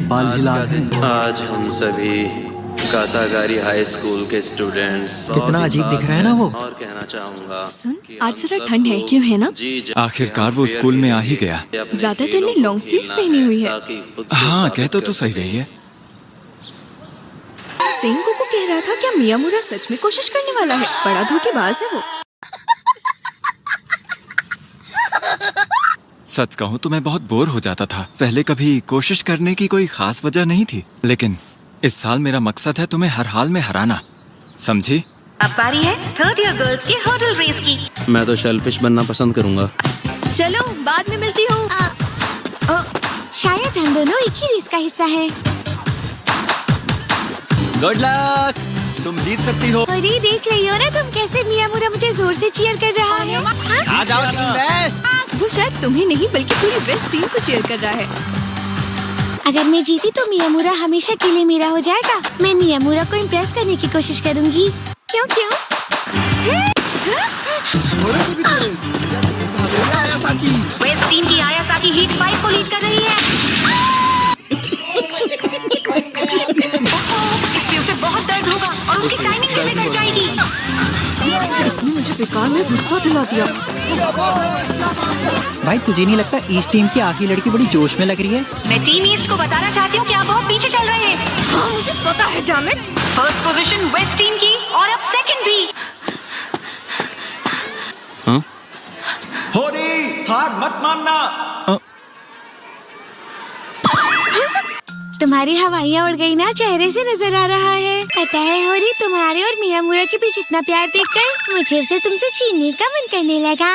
बाल हिलाल है। आज हम सभी गातागारी हाई स्कूल के स्टूडेंट्स कितना अजीब दिख रहा है ना वो। और कहना चाहूंगा सुन, आज जरा ठंड है, क्यों है ना? आखिरकार वो स्कूल में आ ही गया। ज्यादातर ने लॉन्ग स्लीव्स पहनी हुई है। हाँ, कह तो सही रही है। सेंगो को कह रहा था क्या मियामुरा सच में कोशिश करने वाला है? बड़ा धोखेबाज है वो। सच कहूँ तो मैं बहुत बोर हो जाता था। पहले कभी कोशिश करने की कोई खास वजह नहीं थी, लेकिन इस साल मेरा मकसद है तुम्हें हर हाल में हराना, समझी? अब बारी है थर्ड ईयर गर्ल्स की हर्डल रेस की। मैं तो शेलफिश बनना पसंद करूंगा। चलो बाद में मिलती हूँ। शायद हम दोनों एक ही रेस का हिस्सा हैं। गुड लक, तुम जीत सकती हो। अरे देख रही हो ना तुम कैसे मियामुरा मुझे जोर से चीयर कर रहा है। आ जाओ टीम बेस्ट। वो शायद तुम्हें नहीं बल्कि पूरी बेस्ट टीम को चीयर कर रहा है। अगर मैं जीती तो मियामुरा हमेशा के लिए मेरा हो जाएगा। मैं मियामुरा को इम्प्रेस करने की कोशिश करूंगी। क्यों क्यों? वेस्ट टीम की आयासाकी हीट 5 को लीड कर रही है। इससे उसे बहुत दर्द होगा और उसकी टाइमिंग भी बिगड़ जाएगी। इसने मुझे बेकार में गुस्सा दिला दिया। भाई तुझे नहीं लगता ईस्ट टीम की आखिरी लड़की बड़ी जोश में लग रही है? मैं टीम ईस्ट को बताना चाहती हूँ कि आप बहुत पीछे चल रहे हैं। हाँ मुझे पता है, damn it. First position west team की और अब सेकंड भी। होरी, हार मत मानना। तुम्हारी हवाइयाँ उड़ गई ना, चेहरे से नजर आ रहा है। पता है होरी, तुम्हारे और मियामुरा के बीच इतना प्यार देखकर मुझे उसे तुमसे छीनने का मन करने लगा।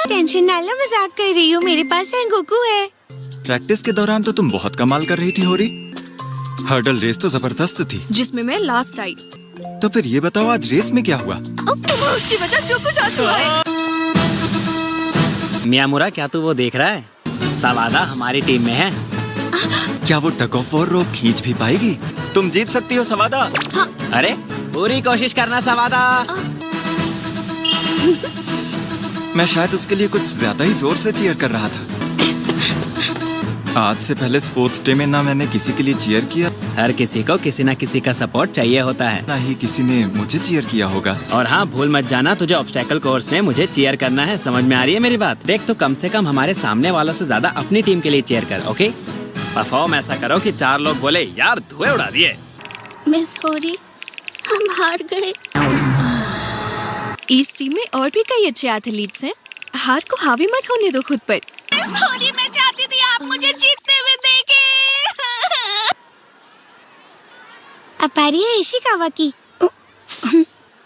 टेंशन ना लो, मजाक कर रही हूँ, मेरे पास सेंगोकू है। प्रैक्टिस के दौरान तो तुम बहुत कमाल कर रही थी होरी। हर्डल रेस तो जबरदस्त थी, जिसमें मैं लास्ट आई। तो फिर ये बताओ आज रेस में क्या हुआ? अब तुम्हें उसकी वजह जो कुछ आज हुआ है। मियामुरा, क्या तू वो देख रहा है? सवादा हमारी टीम में है। क्या वो टग ऑफ वॉर रोप खींच भी पाएगी? तुम जीत सकती हो सवादा। अरे पूरी कोशिश करना सवादा। मैं शायद उसके लिए कुछ ज्यादा ही जोर से चीयर कर रहा था। आज से पहले स्पोर्ट्स डे में ना मैंने किसी के लिए चीयर किया, हर किसी को किसी न किसी का सपोर्ट चाहिए होता है। ना ही किसी ने मुझे चीयर किया होगा। और हाँ, भूल मत जाना तुझे ऑब्स्टेकल कोर्स में मुझे चीयर करना है। समझ में आ रही है मेरी बात? देख, तो कम से कम हमारे सामने वालों से ज्यादा अपनी टीम के लिए चीयर कर, ओके? परफॉर्म ऐसा करो कि 4 लोग बोले यार धुएं उड़ा दिए। मिस होरी, हम हार गए। इस टीम में और भी कई अच्छे एथलीट्स हैं। हार को हावी मत होने दो खुद पर। मिस होरी, मैं चाहती थी आप मुझे जीतते हुए देखें। अब बारी है इशिकावा की।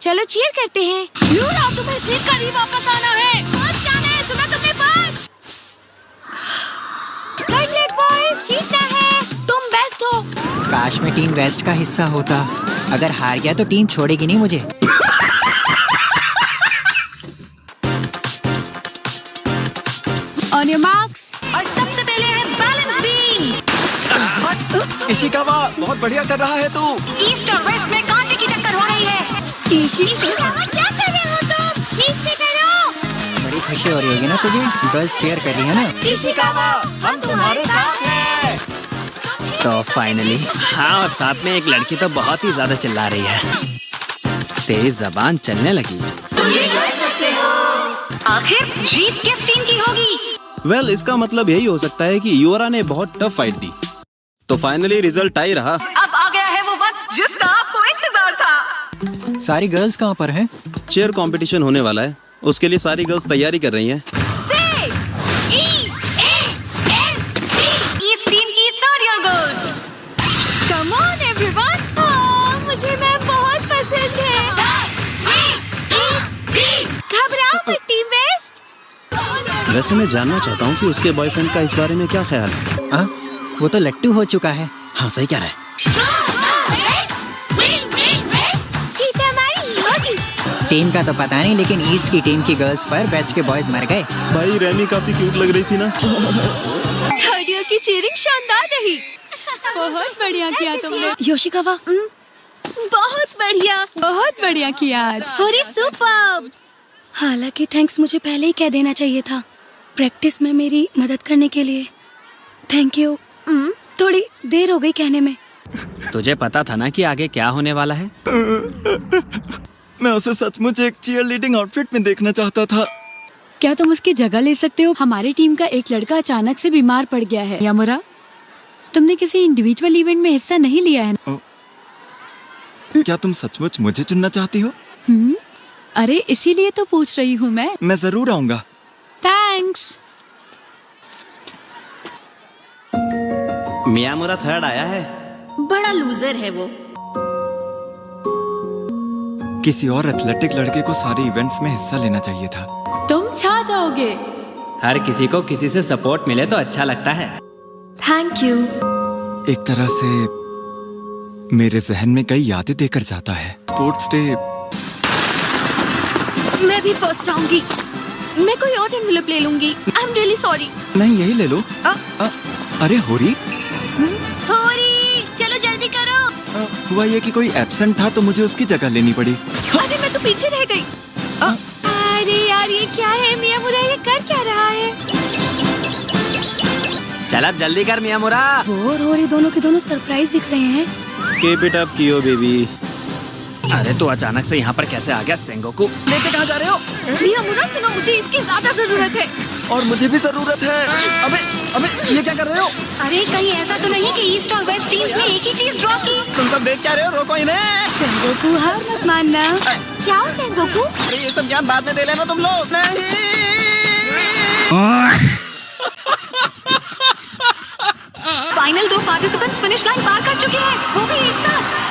चलो चीयर करते हैं। तुम्हें जीत कर ही वापस आना है। बस जाना है, सुना तुमने? बस गुड लक बॉयज, जीतना है। तुम बेस्ट हो। काश मैं टीम वेस्ट का हिस्सा होता। अगर हार गया तो टीम छोड़ेगी नहीं मुझे। On your marks. और सबसे पहले है बैलेंस बीम। इशिकावा, बहुत बढ़िया कर रहा है तू। ईस्ट और वेस्ट में कांटे की टक्कर हो रही है। इशिकावा, क्या कर रहे हो तुम? ठीक से करो। बड़ी खुशी हो रही होगी ना तुझे? गर्ल्स चीयर कर रही है ना? इशिकावा, हम तुम्हारे साथ हैं। तो फाइनली हाँ, और साथ में एक लड़की तो बहुत ही ज्यादा चिल्ला रही है। तेज जबान चलने लगी। तुम ये कर सकते हो। आखिर जीत किस टीम की होगी? वेल, इसका मतलब यही हो सकता है कि यूरा ने बहुत टफ फाइट दी, तो फाइनली रिजल्ट टाई रहा। अब आ गया है वो वक्त जिसका आपको इंतजार था। सारी गर्ल्स कहाँ पर हैं? चेयर कंपटीशन होने वाला है, उसके लिए सारी गर्ल्स तैयारी कर रही हैं। ईस्ट टीम की third year girls. Come on everyone. मुझे मैम बहुत पसंद है। घबराओ मत टीम वेस्ट। वैसे मैं जानना चाहता हूँ कि उसके बॉयफ्रेंड का इस बारे में क्या ख्याल है। हाँ, वो तो लट्टू हो चुका है। हाँ, सही कह रहा है। जीत हमारी होगी। टीम का तो पता नहीं, लेकिन ईस्ट की टीम की गर्ल्स पर वेस्ट के बॉयज मर गए। भाई रेमी काफी क्यूट लग रही थी ना। थर्ड ईयर की चीयरिंग शानदार रही। बहुत बढ़िया किया तुमने योशिकावा। बहुत बढ़िया किया आज। होरी सुपर्ब। हालांकि थैंक्स मुझे पहले ही कह देना चाहिए था। प्रैक्टिस में मेरी मदद करने के लिए थैंक यू। थोड़ी देर हो गई कहने में। तुझे पता था ना कि आगे क्या होने वाला है? मैं उसे सचमुच एक चीयर लीडिंग आउटफिट में देखना चाहता था। क्या तुम उसकी जगह ले सकते हो? हमारी टीम का एक लड़का अचानक से बीमार पड़ गया है। यामुरा, तुमने किसी इंडिविजुअल इवेंट में हिस्सा नहीं लिया है ना? क्या तुम सचमुच मुझे चुनना चाहती हो? अरे इसीलिए तो पूछ रही हूँ मैं। मैं जरूर आऊंगा। थैंक्स। मियामुरा थर्ड आया है। बड़ा लूजर है वो। किसी और एथलेटिक लड़के को सारे इवेंट्स में हिस्सा लेना चाहिए था। तुम छा जाओगे। हर किसी को किसी से सपोर्ट मिले तो अच्छा लगता है। Thank you. एक तरह से मेरे जहन में कई यादें देकर जाता है। Sports day. मैं भी फर्स्ट आऊंगी। मैं कोई और एनवेलप ले लूंगी। I am really sorry. नहीं, यही ले लो। अरे होरी, होरी, चलो जल्दी करो। हुआ ये कि कोई एब्सेंट था तो मुझे उसकी जगह लेनी पड़ी। अरे मैं तो पीछे रह गई। अरे यार ये क्या है? मियामुरा ये कर क्या रहा है? चल अब जल्दी कर मियामुरा। बोर हो रहे दोनों के दोनों सरप्राइज दिख रहे हैं। कीप इट अप कियो बेबी। अरे तू अचानक से यहाँ पर कैसे आ गया सेंगोकू? लेके कहाँ जा रहे हो? मियामुरा सुनो, मुझे इसकी ज्यादा जरूरत है। और मुझे भी जरूरत है। अबे ये क्या कर रहे हो? अरे कहीं ऐसा तो नहीं कि ईस्ट और वेस्ट टीम्स ने एक ही चीज ड्रॉ की? तुम सब देख क्या रहे हो? रोको इन्हें। सेंगोकू हार मत मानना। जाओ सेंगोकू। अरे ये सब ज्ञान बाद में दे लेना तुम लोग। नहीं। फाइनल 2 पार्टिसिपेंट्स फिनिश लाइन पार कर चुके हैं। वो भी एक साथ।